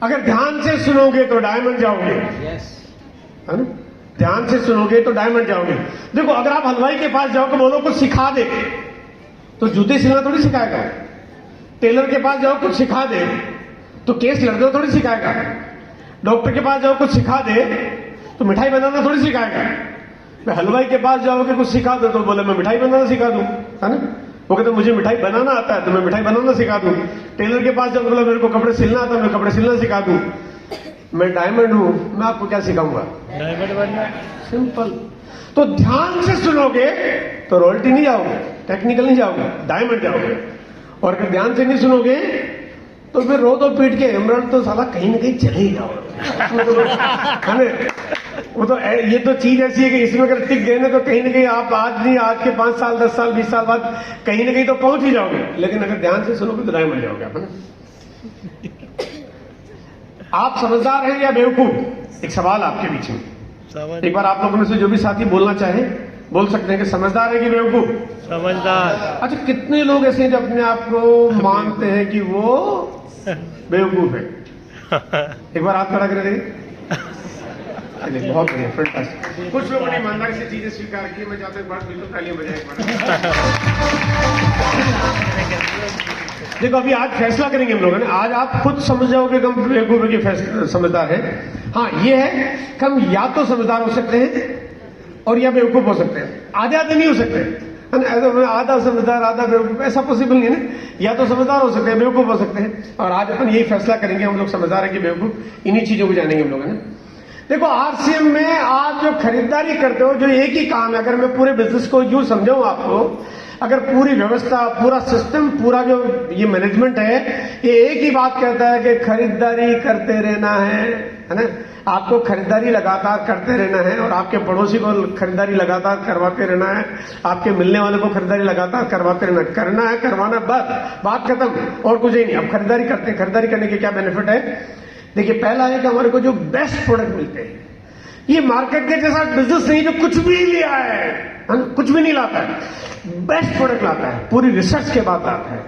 अगर ध्यान से सुनोगे तो डायमंड जाओगे, है ना? ध्यान से सुनोगे तो डायमंड जाओगे। देखो, अगर आप हलवाई के पास जाओ तो बोलो कुछ सिखा दे, तो जूते सिलना थोड़ी सिखाएगा। टेलर के पास जाओ कुछ सिखा दे, तो केस लड़ते थोड़ी सिखाएगा। डॉक्टर के पास जाओ कुछ सिखा दे, तो मिठाई बनाना थोड़ी सिखाएगा। मैं हलवाई के पास जाओगे कुछ सिखा दो, तो बोले मैं मिठाई बनाना सिखा दूं, है ना? वो कहते मुझे मिठाई बनाना आता है तो मैं मिठाई बनाना सिखा दूं। टेलर के पास जाओगे, बोला मेरे को कपड़े सिलना आता है, मैं कपड़े सिलना सिखा दूं। मैं डायमंड हूं, मैं आपको क्या सिखाऊंगा? डायमंड बनना। सिंपल। तो ध्यान से सुनोगे तो रॉयल्टी नहीं जाओगे, टेक्निकल नहीं जाओगे, डायमंड जाओगे। और अगर ध्यान से नहीं सुनोगे तो फिर रो दो पीट के, एमराल्ड तो साला कहीं ना कहीं चले ही जाओगे। वो तो ये तो चीज ऐसी है कि इसमें अगर टिक गए ना तो कहीं ना कहीं आप आज नहीं, आज के 5 साल 10 साल 20 साल बाद कहीं ना कहीं तो पहुंच ही जाओगे। लेकिन अगर ध्यान से सुनोगे तो डायमंड जाओगे आप, है ना? आप समझदार हैं या बेवकूफ? एक सवाल आपके बीच में। एक बार आप लोगों में से जो भी साथी बोलना चाहे बोल सकते हैं कि समझदार है कि बेवकूफ? समझदार। अच्छा, कितने लोग ऐसे हैं जो अपने आप को मानते हैं कि वो बेवकूफ है? एक बार हाथ खड़ा कर देंगे। बहुत बढ़िया, फैंटास्टिक। कुछ लोगों ने ईमानदारी से चीजें स्वीकार की। मैं चाहता हूँ बात बिल्कुल तालियां बजाएं। देखो, अभी आज फैसला करेंगे हम लोगों ने। आज आप खुद समझ जाओगे कि हम बेवकूफ के समझदार है। हाँ, ये है कि हम या तो समझदार हो सकते हैं और या बेवकूफ हो सकते हैं। आधे आधे नहीं हो सकते, है ना? ऐसा आधा समझदार आधा बेवकूफ ऐसा पॉसिबल नहीं है ना। या तो समझदार हो सकते हैं, बेवकूफ हो सकते हैं। और आज अपन यही फैसला करेंगे, हम लोग समझदार है कि बेवकूफ। इन्हीं चीजों को जानेंगे हम लोग, है ना? देखो, आरसीएम में आप जो खरीदारी करते हो, जो एक ही काम है। अगर मैं पूरे बिजनेस को यूं समझाऊं आपको, अगर पूरी व्यवस्था, पूरा सिस्टम, पूरा जो ये मैनेजमेंट है, ये एक ही बात कहता है कि खरीदारी करते रहना है ना? आपको खरीदारी लगातार करते रहना है और आपके पड़ोसी को खरीदारी लगातार करवाते रहना है, आपके मिलने वाले को खरीदारी लगातार करवाते रहना। करना है, करवाना, बस बात खत्म, और कुछ ही नहीं। अब खरीदारी करते हैं, खरीदारी करने के क्या बेनिफिट है? देखिए, पहला है कि हमारे को जो बेस्ट प्रोडक्ट मिलते हैं। ये मार्केट के जैसा बिजनेस नहीं जो कुछ भी लिया है, कुछ भी नहीं लाता है, बेस्ट प्रोडक्ट लाता है, पूरी रिसर्च के बाद आता है,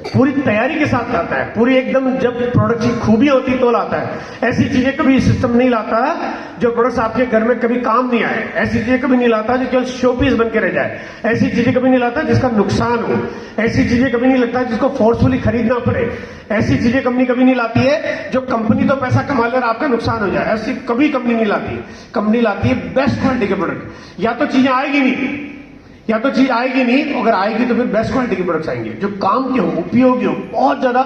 पूरी तैयारी के साथ लाता है, पूरी एकदम जब प्रोडक्ट की खूबियां होती तो लाता है। ऐसी चीजें कभी सिस्टम नहीं लाता जो प्रोडक्ट्स आपके घर में कभी काम नहीं आए। ऐसी चीजें कभी नहीं लाता जो केवल शो पीस बन के रह जाए। ऐसी चीजें कभी नहीं लाता जिसका नुकसान हो। ऐसी चीजें कभी नहीं लगता जिसको फोर्सफुली खरीदना पड़े। ऐसी चीजें कंपनी कभी नहीं लाती है जो कंपनी तो पैसा कमा ले और आपका नुकसान हो जाए। ऐसी कभी कंपनी नहीं लाती। कंपनी लाती है बेस्ट क्वालिटी के प्रोडक्ट। या तो चीजें आएगी नहीं, या तो चीज आएगी नहीं, अगर आएगी तो फिर बेस्ट क्वालिटी के प्रोडक्ट्स आएंगे जो काम के हो, उपयोगी हो, बहुत ज्यादा,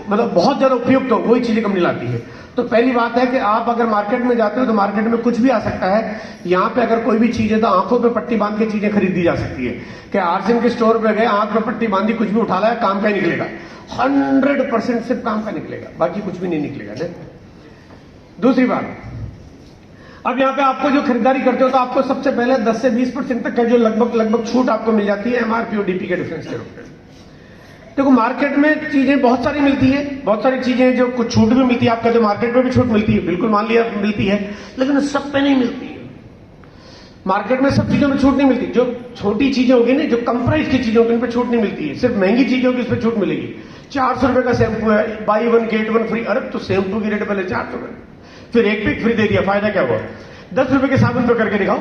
मतलब बहुत ज्यादा उपयुक्त हो, वही चीजें कंपनी लाती है। तो पहली बात है कि आप अगर मार्केट में जाते हो तो मार्केट में कुछ भी आ सकता है। यहाँ पे अगर कोई भी चीज है तो आंखों पे पट्टी बांध के चीजें खरीदी जा सकती है कि आरसीएम के स्टोर पे गए, आंख पे पट्टी बांधी, कुछ भी उठा लाया, काम का ही निकलेगा। 100% सिर्फ काम का निकलेगा, बाकी कुछ भी नहीं निकलेगा। दूसरी बात, अब यहाँ पे आपको जो खरीदारी करते हो तो आपको सबसे पहले 10 से 20% तक का जो लगभग छूट आपको मिल जाती है एमआरपी और डीपी के डिफरेंस के रूप में। देखो, मार्केट में चीजें बहुत सारी मिलती है, बहुत सारी चीजें जो कुछ छूट भी मिलती है। आपका जो मार्केट में भी छूट मिलती है, बिल्कुल मान लिया मिलती है, लेकिन सब पे नहीं मिलती है। मार्केट में सब चीजों में छूट नहीं मिलती। जो छोटी चीजें होगी ना, जो कम प्राइस की चीजें होगी, उन पर छूट नहीं मिलती है। सिर्फ महंगी चीजों की उस पर छूट मिलेगी। 400 रुपए का शैंपू है, बाई 1 गेट 1 फ्री। अरे तो शैंपू की रेट पहले 400 रुपए, फिर एक पिक फ्री दे दिया, फायदा क्या हुआ? 10 रुपए के साबुन पे करके दिखाओ।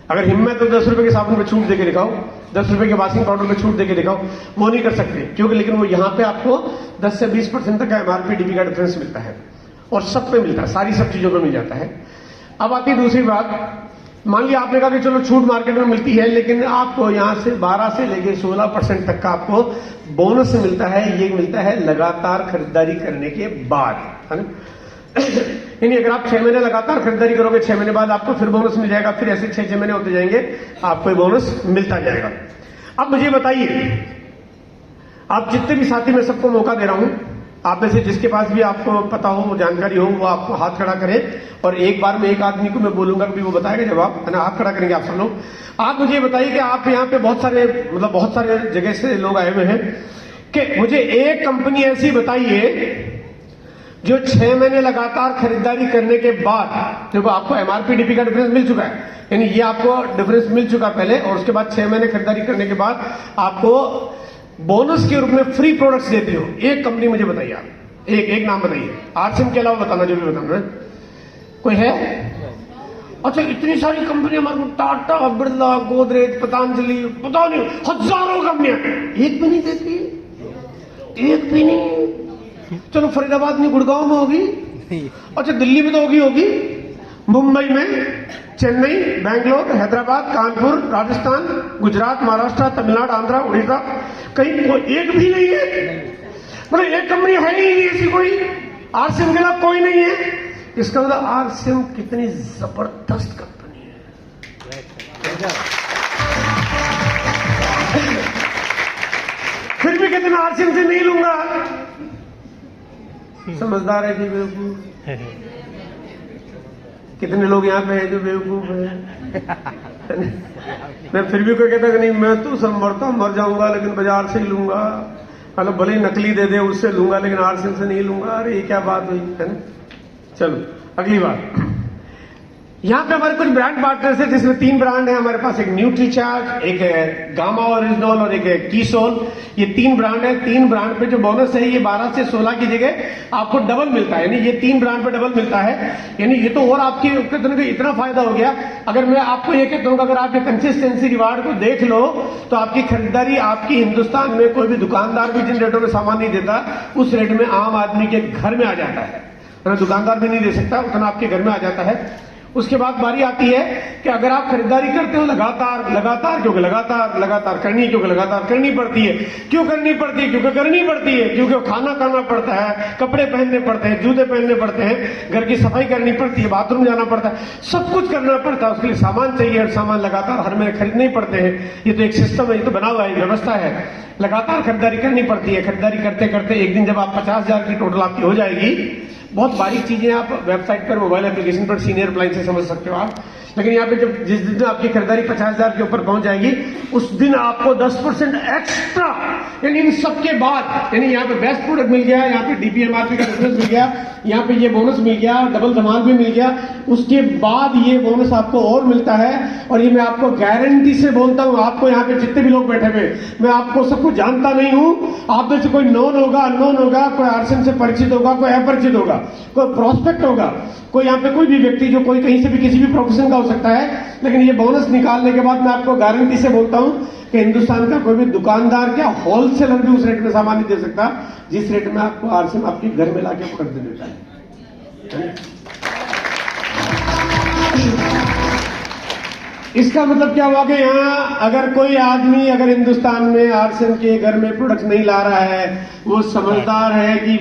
अगर हिम्मत तो 10 रुपए के साबुन पे छूट देके दिखाओ, 10 रुपए के वॉशिंग पाउडर पे छूट देके दिखाओ। वो नहीं कर सकते क्योंकि, लेकिन वो यहाँ पे आपको 10 से 20% तक का एमआरपी डीपी का डिफरेंस मिलता है और सब पे मिलता है, सारी सब चीजों पे मिल जाता है। अब आती है दूसरी बात। मान लिया आपने कहा कि चलो छूट मार्केट में मिलती है, लेकिन आपको यहाँ से 12 से लेके 16% तक का आपको बोनस मिलता है। ये मिलता है लगातार खरीदारी करने के बाद, है ना? यानी अगर आप 6 महीने लगातार खरीदारी करोगे, 6 महीने बाद आपको फिर बोनस मिल जाएगा, फिर ऐसे 6 महीने होते जाएंगे, आपको बोनस मिलता जाएगा। अब मुझे बताइए, आप जितने भी साथी, मैं सबको मौका दे रहा हूं, आप में से जिसके पास भी आपको पता हो, जानकारी हो, वो आपको हाथ खड़ा करे और एक बार में एक आदमी को मैं बोलूंगा कि वो बताएगा जवाब, है ना? हाथ खड़ा करेंगे आप सब लोग। आप मुझे बताइए कि आप यहाँ पे बहुत सारे जगह से लोग आए हुए हैं, कि मुझे एक कंपनी ऐसी बताइए जो 6 महीने लगातार खरीदारी करने के बाद, देखो आपको एमआरपी डीपी का डिफरेंस मिल चुका है, यानी ये आपको डिफरेंस मिल चुका पहले, और उसके बाद 6 महीने खरीदारी करने के बाद आपको बोनस के रूप में फ्री प्रोडक्ट्स देती हो। एक कंपनी मुझे बताइए आप, एक नाम बताइए, आरसीएम के अलावा बताना, जो भी बताना है। कोई है? अच्छा, इतनी सारी कंपनियां हमारे, टाटा, बिरला, गोदरेज, पतंजलि, पता नहीं हजारों कंपनियां, एक भी नहीं देती, एक भी नहीं। चलो फरीदाबाद में, गुड़गांव में होगी, अच्छा दिल्ली में तो होगी, मुंबई में, चेन्नई, बेंगलोर, हैदराबाद, कानपुर, राजस्थान, गुजरात, महाराष्ट्र, तमिलनाडु, आंध्र, उड़ीसा, कहीं कोई एक भी नहीं है। मतलब एक कंपनी है ही नहीं ऐसी कोई, आरसीएम के अलावा कोई नहीं है। इसका मतलब आरसीएम कितनी जबरदस्त कंपनी है। फिर भी कहते मैं आरसीएम से नहीं लूंगा। समझदार है कि बेवकूफ? कितने लोग यहाँ पे हैं जो बेवकूफ है? मैं फिर भी कोई कहता कि नहीं मैं तो समझता मर जाऊंगा लेकिन बाजार से ही लूंगा, मतलब भले ही नकली दे दे उससे लूंगा लेकिन आरसीएम से नहीं लूंगा। अरे ये क्या बात हुई, है ना? चलो अगली बात, यहां पे हमारे कुछ ब्रांड पार्टनर्स है जिसमें 3 ब्रांड है हमारे पास, एक न्यूट्रीचार्ज, एक है गामा ओरिजिनल और एक है कीसोल। ये 3 ब्रांड है। 3 ब्रांड पे जो बोनस है ये 12 से 16 की जगह आपको डबल मिलता है, यानी ये 3 ब्रांड पे डबल मिलता है। यानी ये तो और आपके इतना फायदा हो गया। अगर मैं आपको ये कहता हूं अगर आप ये कंसिस्टेंसी रिवार्ड को देख लो तो आपकी खरीदारी, आपकी हिंदुस्तान में कोई भी दुकानदार भी जिन रेटों में सामान नहीं देता उस रेट में आम आदमी के घर में आ जाता है। दुकानदार भी नहीं दे सकता उतना आपके घर में आ जाता है। उसके बाद बारी आती है कि अगर आप खरीदारी करते हो लगातार क्योंकि लगातार करनी है, क्योंकि लगातार करनी पड़ती है। क्यों करनी पड़ती है? क्योंकि करनी पड़ती है, क्योंकि खाना खाना पड़ता है, कपड़े पहनने पड़ते हैं, जूते पहनने पड़ते हैं, घर की सफाई करनी पड़ती है, बाथरूम जाना पड़ता है, सब कुछ करना पड़ता है। उसके लिए सामान चाहिए, हर सामान लगातार हर महीने खरीदने ही पड़ते हैं। ये तो एक सिस्टम है, ये तो बना हुआ है, व्यवस्था है। लगातार खरीदारी करनी पड़ती है। खरीदारी करते करते एक दिन जब आप 50,000 की टोटल आपकी हो जाएगी, बहुत बारीक चीजें आप वेबसाइट पर, मोबाइल एप्लीकेशन पर सीनियर अप्लायंस से समझ सकते हो आप। लेकिन यहाँ पे जब जिस दिन आपकी खरीदारी 50,000 के ऊपर पहुंच जाएगी उस दिन आपको 10% एक्स्ट्रा, यानी इन सबके बाद, यानी यहाँ पे बेस्ट प्रोडक्ट मिल गया, यहाँ पे डीपीएमआरपी का डिफरेंस मिल गया, यहाँ पे ये बोनस मिल गया, डबल धमाल भी मिल गया, उसके बाद ये बोनस आपको और मिलता है। और ये मैं आपको गारंटी से बोलता हूँ, आपको यहाँ पे जितने भी लोग बैठे हुए, मैं आपको सबको जानता नहीं हूँ, आप में से कोई नॉन होगा, अननोन होगा, कोई आरसीएम से परिचित होगा, कोई अपरिचित होगा, कोई प्रोस्पेक्ट होगा, कोई यहाँ पे कोई भी व्यक्ति जो कोई कहीं से भी किसी भी प्रोफेशन का हो सकता है। लेकिन ये बोनस निकालने के बाद मैं आपको गारंटी से बोलता हूं कि हिंदुस्तान का कोई भी दुकानदार क्या होलसेलर भी उस रेट में सामान नहीं दे सकता जिस रेट में आपको आरसीएम आपके घर में लाके खरीद देता है। इसका मतलब क्या हुआ कि यहाँ अगर कोई आदमी अगर हिंदुस्तान में आरसीएम के घर में प्रोडक्ट नहीं ला रहा है, वो समझदार है कि